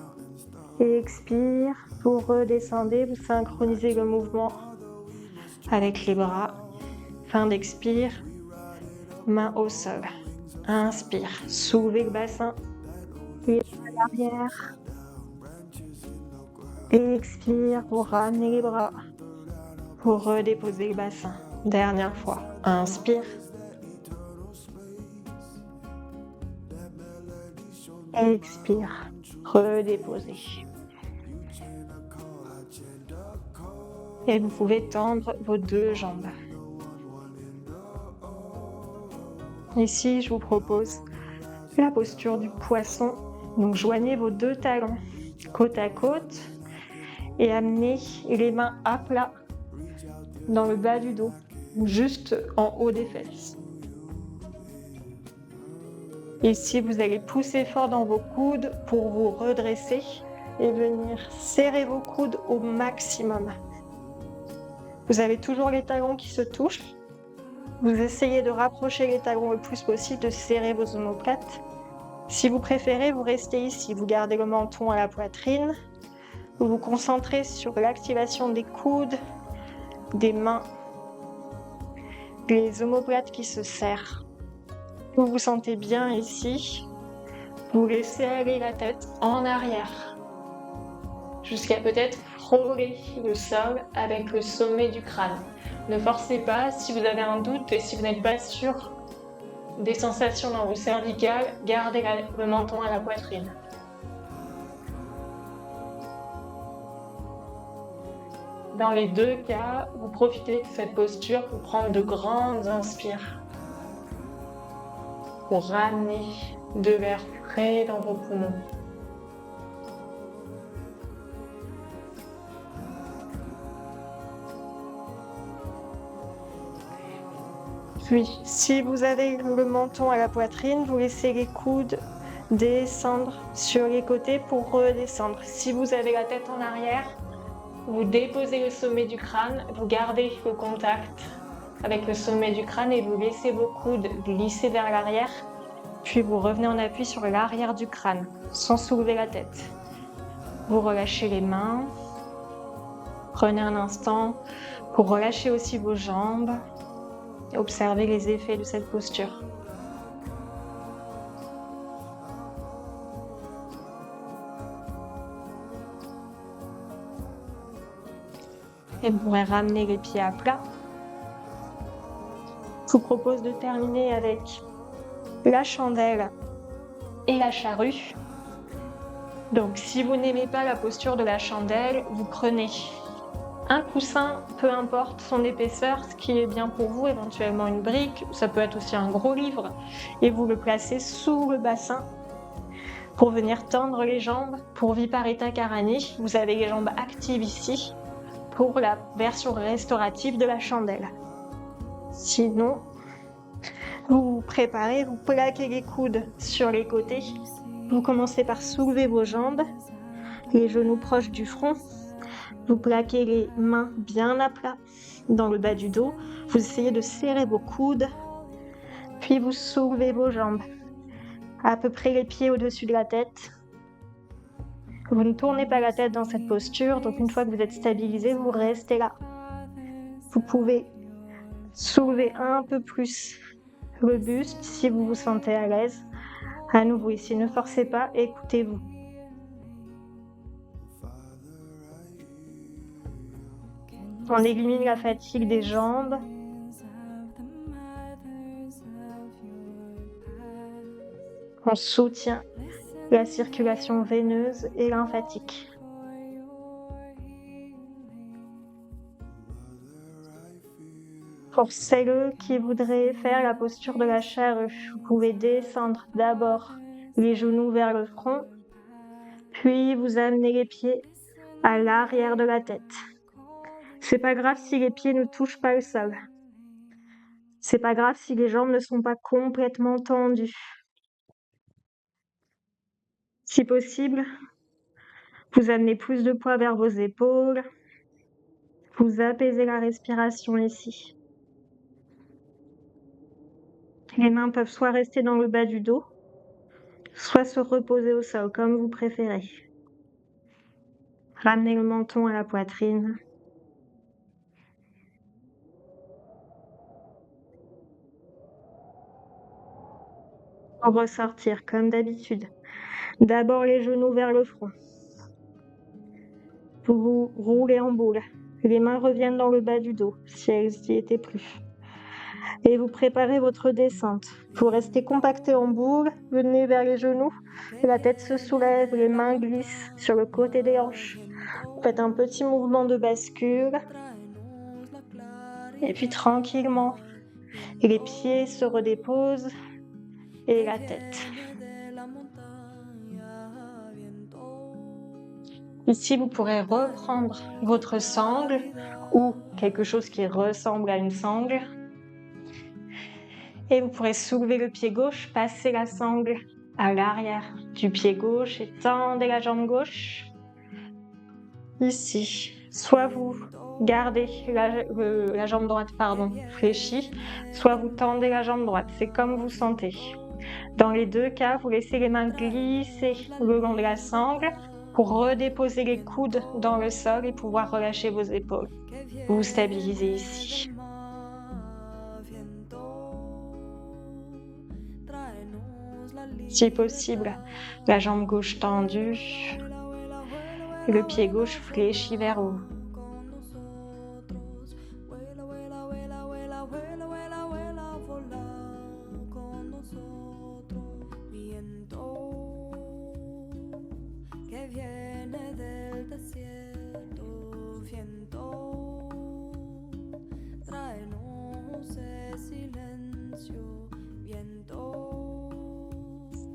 Et expire, vous redescendez, vous synchronisez le mouvement avec les bras. Fin d'expire, main au sol. Inspire, soulevez le bassin, pieds à l'arrière. Et expire, vous ramenez les bras pour redéposer le bassin. Dernière fois, inspire. Expire, redéposez. Et vous pouvez tendre vos deux jambes. Ici, je vous propose la posture du poisson. Donc, joignez vos deux talons côte à côte et amenez les mains à plat dans le bas du dos, juste en haut des fesses. Ici, vous allez pousser fort dans vos coudes pour vous redresser et venir serrer vos coudes au maximum. Vous avez toujours les talons qui se touchent. Vous essayez de rapprocher les talons le plus possible, de serrer vos omoplates. Si vous préférez, vous restez ici. Vous gardez le menton à la poitrine. Vous vous concentrez sur l'activation des coudes, des mains, les omoplates qui se serrent. Vous vous sentez bien ici, vous laissez aller la tête en arrière, jusqu'à peut-être frôler le sol avec le sommet du crâne. Ne forcez pas, si vous avez un doute et si vous n'êtes pas sûr des sensations dans vos cervicales, gardez le menton à la poitrine. Dans les deux cas, vous profitez de cette posture pour prendre de grandes inspires, pour ramener de l'air frais dans vos poumons. Puis, si vous avez le menton à la poitrine, vous laissez les coudes descendre sur les côtés pour redescendre. Si vous avez la tête en arrière, vous déposez le sommet du crâne, vous gardez le contact avec le sommet du crâne et vous laissez vos coudes glisser vers l'arrière, puis vous revenez en appui sur l'arrière du crâne, sans soulever la tête. Vous relâchez les mains, prenez un instant pour relâcher aussi vos jambes et observer les effets de cette posture. Et vous pourrez ramener les pieds à plat. Je vous propose de terminer avec la chandelle et la charrue. Donc, si vous n'aimez pas la posture de la chandelle, vous prenez un coussin, peu importe son épaisseur, ce qui est bien pour vous, éventuellement une brique, ça peut être aussi un gros livre, et vous le placez sous le bassin. pour venir tendre les jambes pour Viparita Karani. Vous avez les jambes actives ici pour la version restaurative de la chandelle. Sinon, vous vous préparez, vous plaquez les coudes sur les côtés. Vous commencez par soulever vos jambes, les genoux proches du front. Vous plaquez les mains bien à plat dans le bas du dos. Vous essayez de serrer vos coudes, puis vous soulevez vos jambes, à peu près les pieds au-dessus de la tête. Vous ne tournez pas la tête dans cette posture, donc une fois que vous êtes stabilisé, vous restez là. Vous pouvez soulever un peu plus le buste si vous vous sentez à l'aise. À nouveau ici, ne forcez pas, écoutez-vous. On élimine la fatigue des jambes. On soutient la circulation veineuse et lymphatique. Pour celles qui voudraient faire la posture de la charrue, vous pouvez descendre d'abord les genoux vers le front, puis vous amenez les pieds à l'arrière de la tête. C'est pas grave si les pieds ne touchent pas le sol. C'est pas grave si les jambes ne sont pas complètement tendues. Si possible, vous amenez plus de poids vers vos épaules. Vous apaisez la respiration ici. Les mains peuvent soit rester dans le bas du dos, soit se reposer au sol, comme vous préférez. Ramenez le menton à la poitrine. Pour ressortir, comme d'habitude. D'abord les genoux vers le front. Vous vous roulez en boule. Les mains reviennent dans le bas du dos, si elles n'y étaient plus. Et vous préparez votre descente. Vous restez compacté en boule, venez vers les genoux, la tête se soulève, les mains glissent sur le côté des hanches. Faites un petit mouvement de bascule. Et puis tranquillement, les pieds se redéposent et la tête. Ici, vous pourrez reprendre votre sangle ou quelque chose qui ressemble à une sangle. Et vous pourrez soulever le pied gauche, passer la sangle à l'arrière du pied gauche et tendez la jambe gauche. Ici, soit vous gardez la jambe droite fléchie, soit vous tendez la jambe droite, c'est comme vous sentez. Dans les deux cas, vous laissez les mains glisser le long de la sangle pour redéposer les coudes dans le sol et pouvoir relâcher vos épaules. Vous vous stabilisez ici. Si possible, la jambe gauche tendue, le pied gauche fléchi vers haut.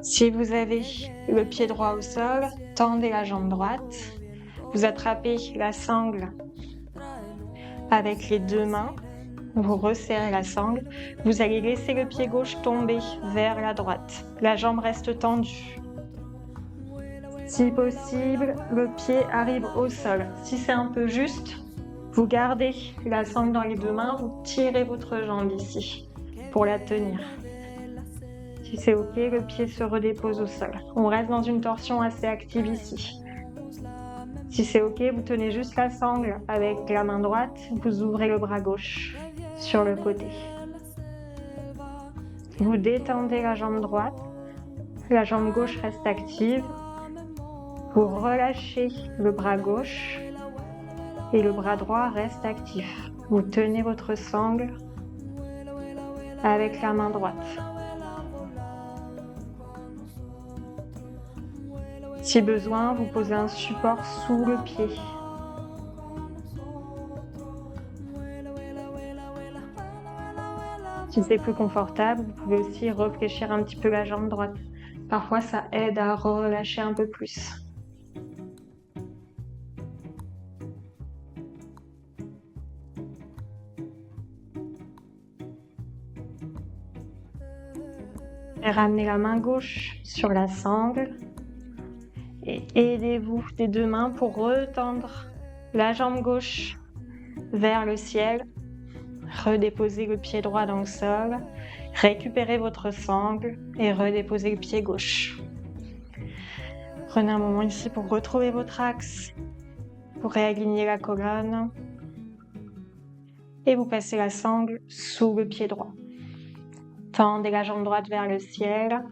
Si vous avez le pied droit au sol, tendez la jambe droite. Vous attrapez la sangle avec les deux mains. Vous resserrez la sangle. Vous allez laisser le pied gauche tomber vers la droite. La jambe reste tendue. Si possible, le pied arrive au sol. Si c'est un peu juste, vous gardez la sangle dans les deux mains. Vous tirez votre jambe ici pour la tenir. Si c'est ok, le pied se redépose au sol. On reste dans une torsion assez active ici. Si c'est ok, vous tenez juste la sangle avec la main droite, vous ouvrez le bras gauche sur le côté. Vous détendez la jambe droite, la jambe gauche reste active. Vous relâchez le bras gauche et le bras droit reste actif. Vous tenez votre sangle avec la main droite. Si besoin, vous posez un support sous le pied. Si c'est plus confortable, vous pouvez aussi réfléchir un petit peu la jambe droite Parfois, ça aide à relâcher un peu plus. Et ramenez la main gauche sur la sangle et aidez-vous des deux mains pour retendre la jambe gauche vers le ciel. Redéposez le pied droit dans le sol, récupérez votre sangle et redéposez le pied gauche. Prenez un moment ici pour retrouver votre axe, pour réaligner la colonne et vous passez la sangle sous le pied droit. Tendez la jambe droite vers le ciel.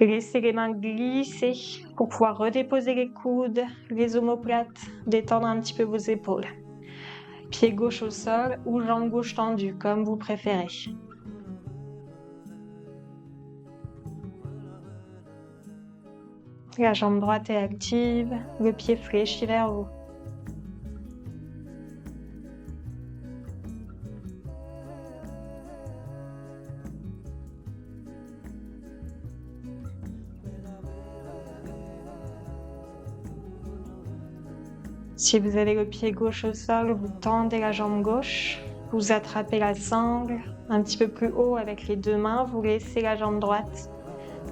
Laissez les mains glisser pour pouvoir redéposer les coudes, les omoplates, détendre un petit peu vos épaules. Pied gauche au sol ou jambe gauche tendue, comme vous préférez. La jambe droite est active, le pied fléchit vers vous. Si vous avez le pied gauche au sol, vous tendez la jambe gauche, vous attrapez la sangle un petit peu plus haut avec les deux mains, vous laissez la jambe droite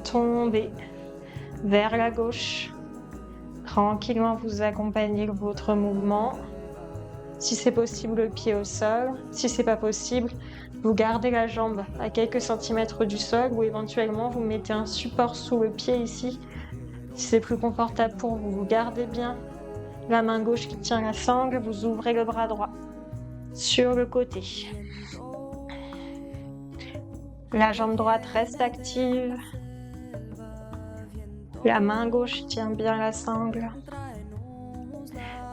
tomber vers la gauche. Tranquillement, vous accompagnez votre mouvement. Si c'est possible, le pied au sol. Si c'est pas possible, vous gardez la jambe à quelques centimètres du sol ou éventuellement vous mettez un support sous le pied ici. Si c'est plus confortable pour vous, vous gardez bien la main gauche qui tient la sangle, vous ouvrez le bras droit sur le côté. La jambe droite reste active. La main gauche tient bien la sangle.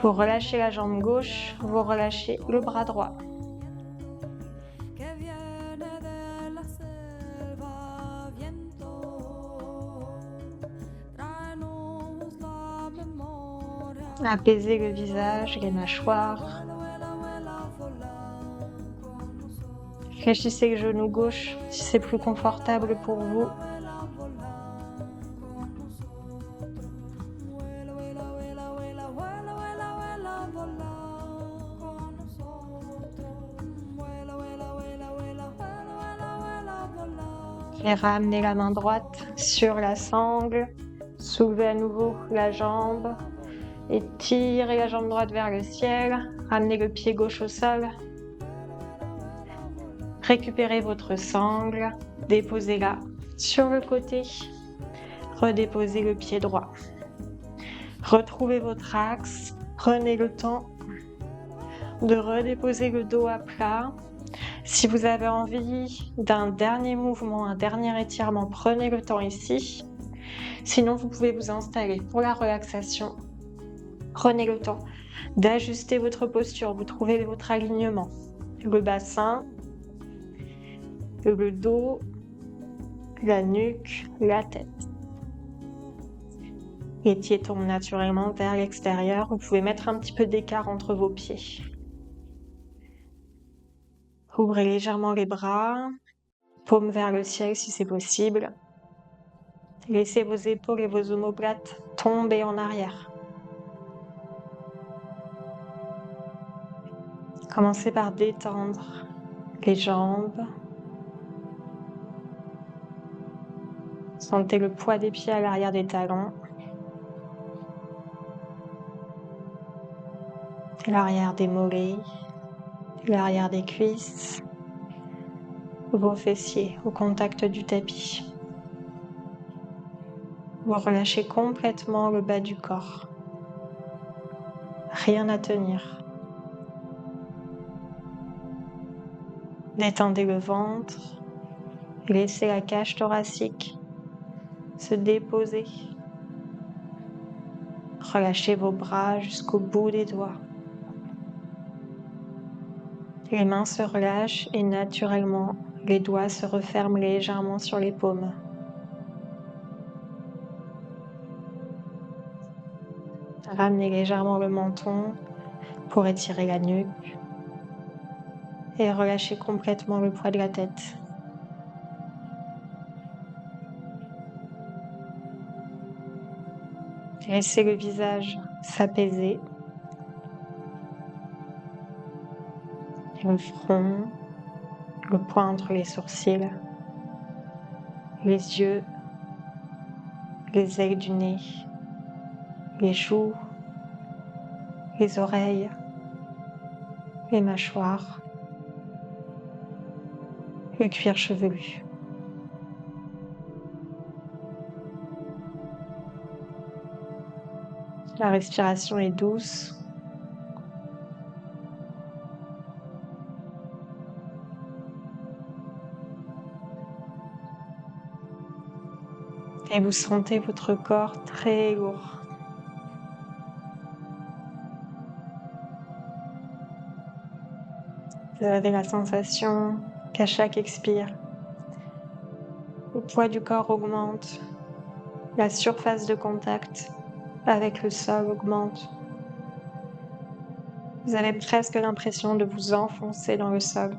Vous relâchez la jambe gauche, vous relâchez le bras droit. Apaisez le visage, les mâchoires. Fléchissez le genou gauche si c'est plus confortable pour vous. Et ramenez la main droite sur la sangle. Soulevez à nouveau la jambe. Et tirez la jambe droite vers le ciel. Ramenez le pied gauche au sol. Récupérez votre sangle. Déposez-la sur le côté. Redéposez le pied droit. Retrouvez votre axe. Prenez le temps de redéposer le dos à plat. Si vous avez envie d'un dernier mouvement, un dernier étirement, prenez le temps ici. Sinon, vous pouvez vous installer pour la relaxation. Prenez le temps d'ajuster votre posture, vous trouvez votre alignement. Le bassin, le dos, la nuque, la tête. Les pieds tombent naturellement vers l'extérieur. Vous pouvez mettre un petit peu d'écart entre vos pieds. Ouvrez légèrement les bras, paume vers le ciel si c'est possible. Laissez vos épaules et vos omoplates tomber en arrière. Commencez par détendre les jambes. Sentez le poids des pieds à l'arrière des talons. L'arrière des mollets, l'arrière des cuisses, vos fessiers au contact du tapis. Vous relâchez complètement le bas du corps. Rien à tenir. Détendez le ventre. Laissez la cage thoracique se déposer. Relâchez vos bras jusqu'au bout des doigts. Les mains se relâchent et naturellement, les doigts se referment légèrement sur les paumes. Ramenez légèrement le menton pour étirer la nuque et relâchez complètement le poids de la tête. Laissez le visage s'apaiser. Le front, le poing entre les sourcils, les yeux, les ailes du nez, les joues, les oreilles, les mâchoires, le cuir chevelu. La respiration est douce. Et vous sentez votre corps très lourd. Vous avez la sensation qu'à chaque expire, le poids du corps augmente, la surface de contact avec le sol augmente. Vous avez presque l'impression de vous enfoncer dans le sol.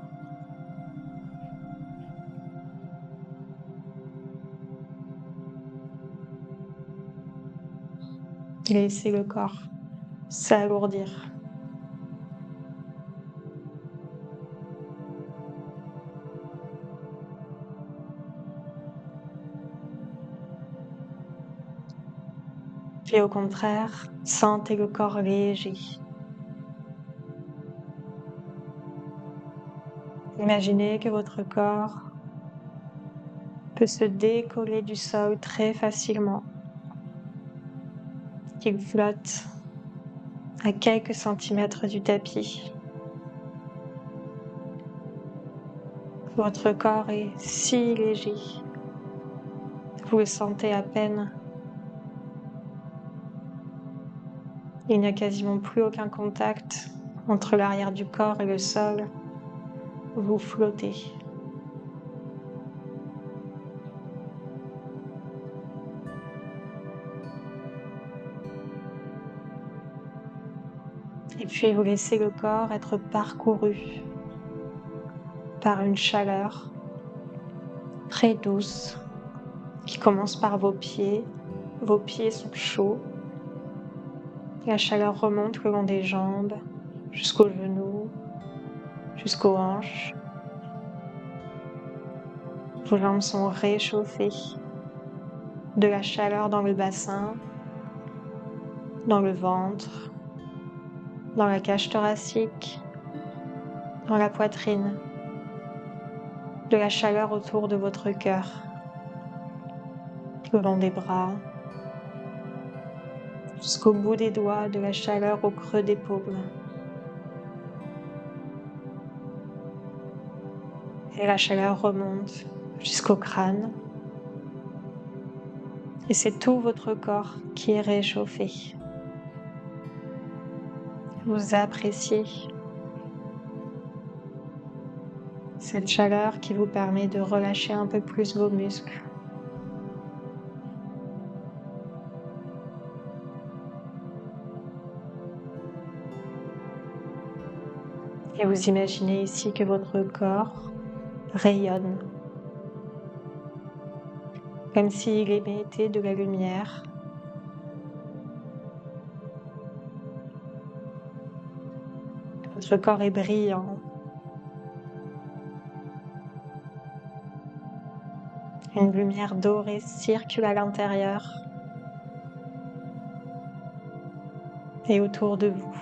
Laissez le corps s'alourdir. Et au contraire, sentez le corps léger. Imaginez que votre corps peut se décoller du sol très facilement, qu'il flotte à quelques centimètres du tapis. Votre corps est si léger, vous le sentez à peine. Il n'y a quasiment plus aucun contact entre l'arrière du corps et le sol. Vous flottez. Et puis vous laissez le corps être parcouru par une chaleur très douce qui commence par vos pieds. Vos pieds sont chauds. La chaleur remonte le long des jambes, jusqu'aux genoux, jusqu'aux hanches. Vos jambes sont réchauffées. De la chaleur dans le bassin, dans le ventre, dans la cage thoracique, dans la poitrine. De la chaleur autour de votre cœur, le long des bras, jusqu'au bout des doigts, de la chaleur au creux des paumes. Et la chaleur remonte jusqu'au crâne. Et c'est tout votre corps qui est réchauffé. Vous appréciez cette chaleur qui vous permet de relâcher un peu plus vos muscles. Et vous imaginez ici que votre corps rayonne, comme s'il émettait de la lumière. Votre corps est brillant. Une lumière dorée circule à l'intérieur et autour de vous.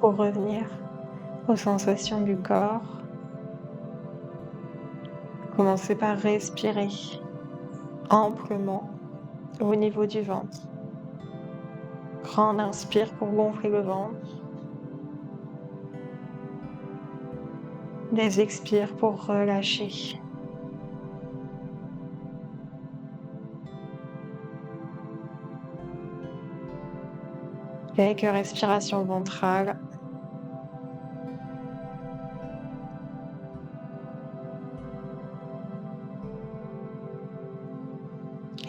Pour revenir aux sensations du corps, commencez par respirer amplement au niveau du ventre. Prends un inspire pour gonfler le ventre. Des expires pour relâcher. Quelques respirations ventrales.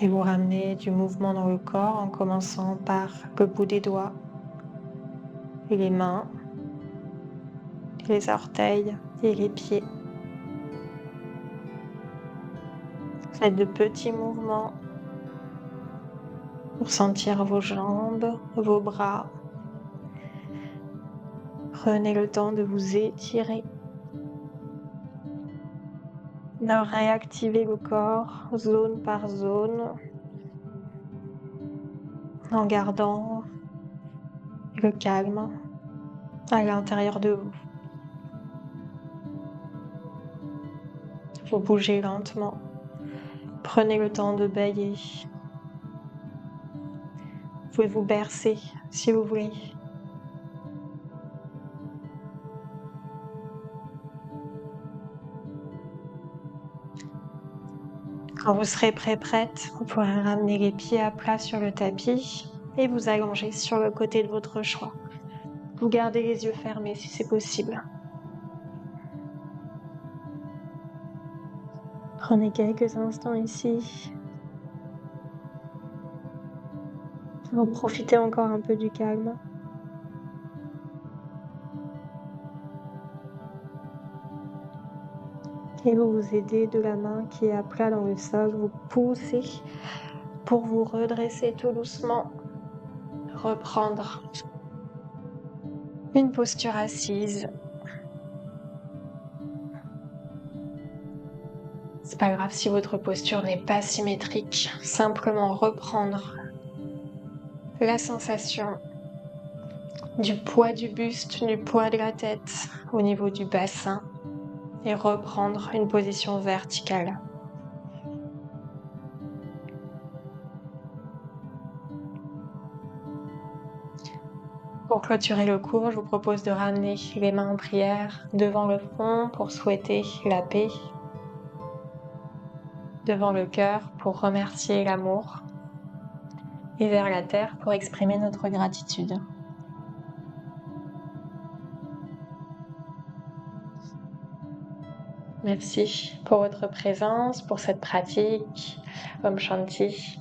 Et vous ramenez du mouvement dans le corps en commençant par le bout des doigts et les mains, les orteils et les pieds. Faites de petits mouvements pour sentir vos jambes, vos bras. Prenez le temps de vous étirer, de réactiver le corps zone par zone en gardant le calme à l'intérieur de vous. Vous bougez lentement. Prenez le temps de bailler. Vous pouvez vous bercer si vous voulez. Quand vous serez prête, vous pourrez ramener les pieds à plat sur le tapis et vous allonger sur le côté de votre choix. Vous gardez les yeux fermés si c'est possible. Prenez quelques instants ici. Vous profitez encore un peu du calme. Et vous vous aidez de la main qui est à plat dans le sol. Vous poussez pour vous redresser tout doucement. Reprendre une posture assise. C'est pas grave si votre posture n'est pas symétrique. Simplement reprendre la sensation du poids du buste, du poids de la tête au niveau du bassin et reprendre une position verticale. Pour clôturer le cours, je vous propose de ramener les mains en prière devant le front pour souhaiter la paix, devant le cœur pour remercier l'amour et vers la terre pour exprimer notre gratitude. Merci pour votre présence, pour cette pratique. Om Shanti.